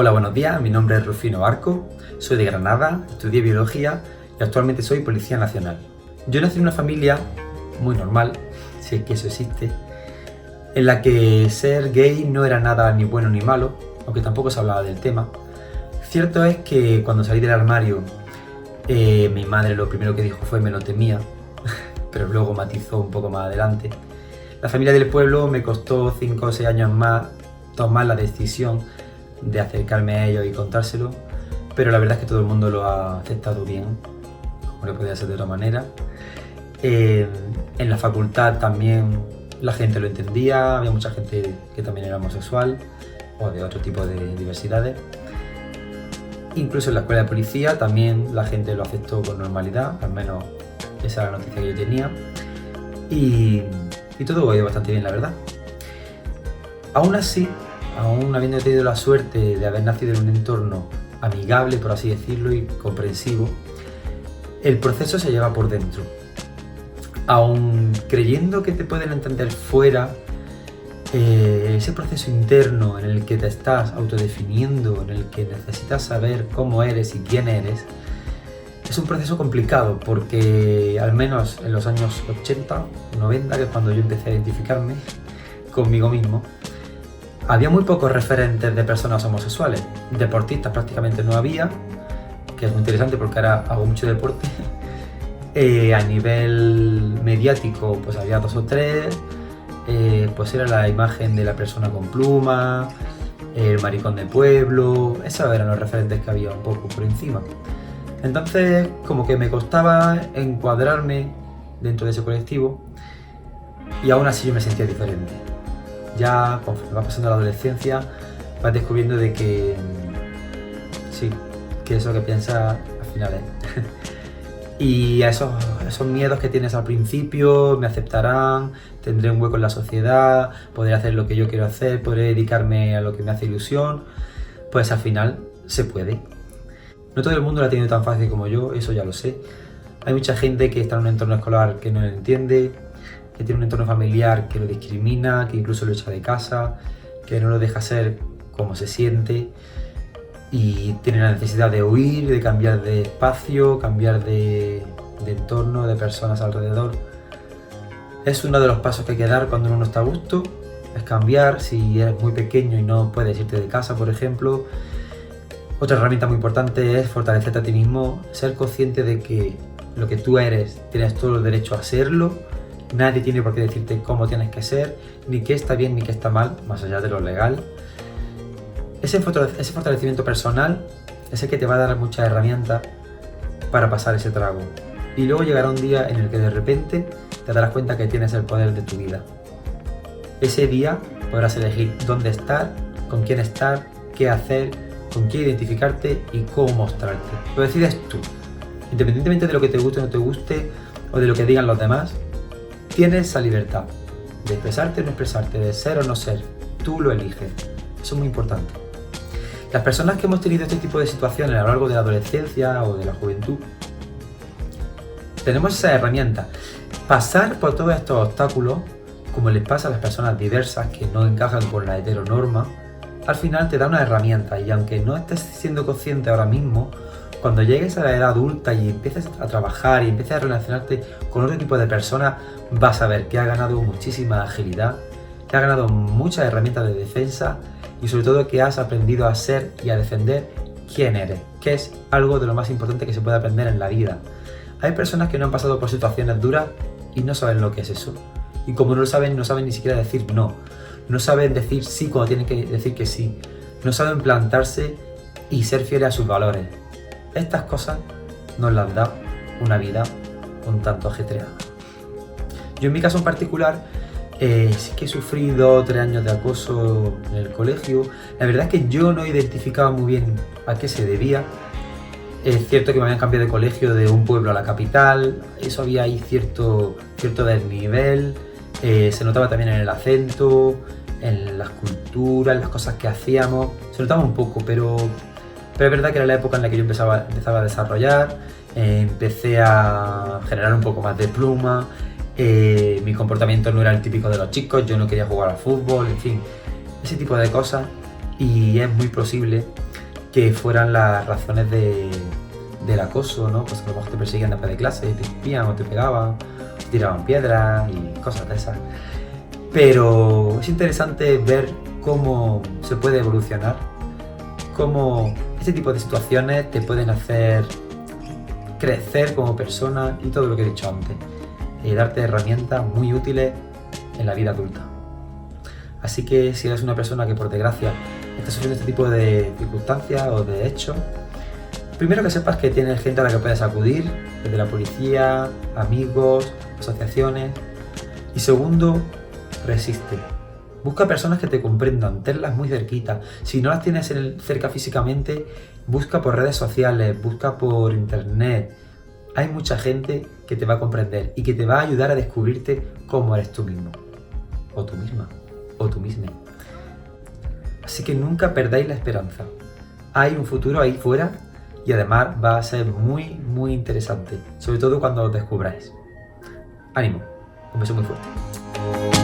Hola, buenos días, mi nombre es Rufino Barco, soy de Granada, estudié biología y actualmente soy policía nacional. Yo nací en una familia muy normal, si es que eso existe, en la que ser gay no era nada ni bueno ni malo, aunque tampoco se hablaba del tema. Cierto es que cuando salí del armario, mi madre lo primero que dijo fue me lo temía, pero luego matizó un poco más adelante. La familia del pueblo me costó 5 o 6 años más tomar la decisión de acercarme a ellos y contárselo, pero la verdad es que todo el mundo lo ha aceptado bien, como no podía ser de otra manera. En la facultad también la gente lo entendía, había mucha gente que también era homosexual o de otro tipo de diversidades. Incluso en la escuela de policía también la gente lo aceptó con normalidad, al menos esa era la noticia que yo tenía, y todo ha ido bastante bien, la verdad. Aún así, aún habiendo tenido la suerte de haber nacido en un entorno amigable, por así decirlo, y comprensivo, el proceso se lleva por dentro. Aún creyendo que te pueden entender fuera, ese proceso interno en el que te estás autodefiniendo, en el que necesitas saber cómo eres y quién eres, es un proceso complicado porque al menos en los años 80, 90, que es cuando yo empecé a identificarme conmigo mismo, había muy pocos referentes de personas homosexuales. Deportistas prácticamente no había, que es muy interesante porque ahora hago mucho deporte. A nivel mediático pues había 2 o 3, pues era la imagen de la persona con pluma, el maricón de pueblo, esos eran los referentes que había un poco por encima. Entonces como que me costaba encuadrarme dentro de ese colectivo y aún así yo me sentía diferente. Ya conforme va pasando la adolescencia vas descubriendo de que sí, que eso que piensas al final es. Y a esos miedos que tienes al principio, me aceptarán, tendré un hueco en la sociedad, podré hacer lo que yo quiero hacer, podré dedicarme a lo que me hace ilusión, pues al final se puede. No todo el mundo lo ha tenido tan fácil como yo, eso ya lo sé. Hay mucha gente que está en un entorno escolar que no lo entiende, que tiene un entorno familiar que lo discrimina, que incluso lo echa de casa, que no lo deja ser como se siente y tiene la necesidad de huir, de cambiar de espacio, cambiar de entorno, de personas alrededor. Es uno de los pasos que hay que dar cuando uno no está a gusto, es cambiar si eres muy pequeño y no puedes irte de casa, por ejemplo. Otra herramienta muy importante es fortalecerte a ti mismo, ser consciente de que lo que tú eres tienes todo el derecho a serlo. Nadie tiene por qué decirte cómo tienes que ser, ni qué está bien ni qué está mal, más allá de lo legal. Ese fortalecimiento personal es el que te va a dar muchas herramientas para pasar ese trago. Y luego llegará un día en el que de repente te darás cuenta que tienes el poder de tu vida. Ese día podrás elegir dónde estar, con quién estar, qué hacer, con quién identificarte y cómo mostrarte. Lo decides tú. Independientemente de lo que te guste o no te guste, o de lo que digan los demás, tienes esa libertad de expresarte o no expresarte, de ser o no ser. Tú lo eliges. Eso es muy importante. Las personas que hemos tenido este tipo de situaciones a lo largo de la adolescencia o de la juventud, tenemos esa herramienta. Pasar por todos estos obstáculos, como les pasa a las personas diversas que no encajan con la heteronorma, al final te da una herramienta y aunque no estés siendo consciente ahora mismo, cuando llegues a la edad adulta y empieces a trabajar y empieces a relacionarte con otro tipo de personas, vas a ver que has ganado muchísima agilidad, que has ganado muchas herramientas de defensa y sobre todo que has aprendido a ser y a defender quién eres, que es algo de lo más importante que se puede aprender en la vida. Hay personas que no han pasado por situaciones duras y no saben lo que es eso. Y como no lo saben, no saben ni siquiera decir no. No saben decir sí cuando tienen que decir que sí. No saben plantarse y ser fieles a sus valores. Estas cosas nos las da una vida un tanto ajetreada. Yo en mi caso en particular, sí que he sufrido 3 años de acoso en el colegio. La verdad es que yo no identificaba muy bien a qué se debía. Es cierto que me habían cambiado de colegio de un pueblo a la capital, eso había ahí cierto desnivel, se notaba también en el acento, en las culturas, en las cosas que hacíamos, se notaba un poco, pero es verdad que era la época en la que yo empezaba a desarrollar, empecé a generar un poco más de pluma, mi comportamiento no era el típico de los chicos, yo no quería jugar al fútbol, en fin, ese tipo de cosas, y es muy posible que fueran las razones del acoso, ¿no? Pues a lo mejor te perseguían después de clase, te espían o te pegaban, te tiraban piedras y cosas de esas. Pero es interesante ver cómo se puede evolucionar, cómo este tipo de situaciones te pueden hacer crecer como persona y todo lo que he dicho antes, y darte herramientas muy útiles en la vida adulta. Así que si eres una persona que por desgracia está sufriendo este tipo de circunstancias o de hechos, primero que sepas que tienes gente a la que puedes acudir, desde la policía, amigos, asociaciones. Y segundo, resiste. Busca personas que te comprendan, tenlas muy cerquita. Si no las tienes cerca físicamente, busca por redes sociales, busca por internet. Hay mucha gente que te va a comprender y que te va a ayudar a descubrirte cómo eres tú mismo, o tú misma, o tú misma. Así que nunca perdáis la esperanza. Hay un futuro ahí fuera y además va a ser muy, muy interesante, sobre todo cuando lo descubráis. ¡Ánimo! Un beso muy fuerte.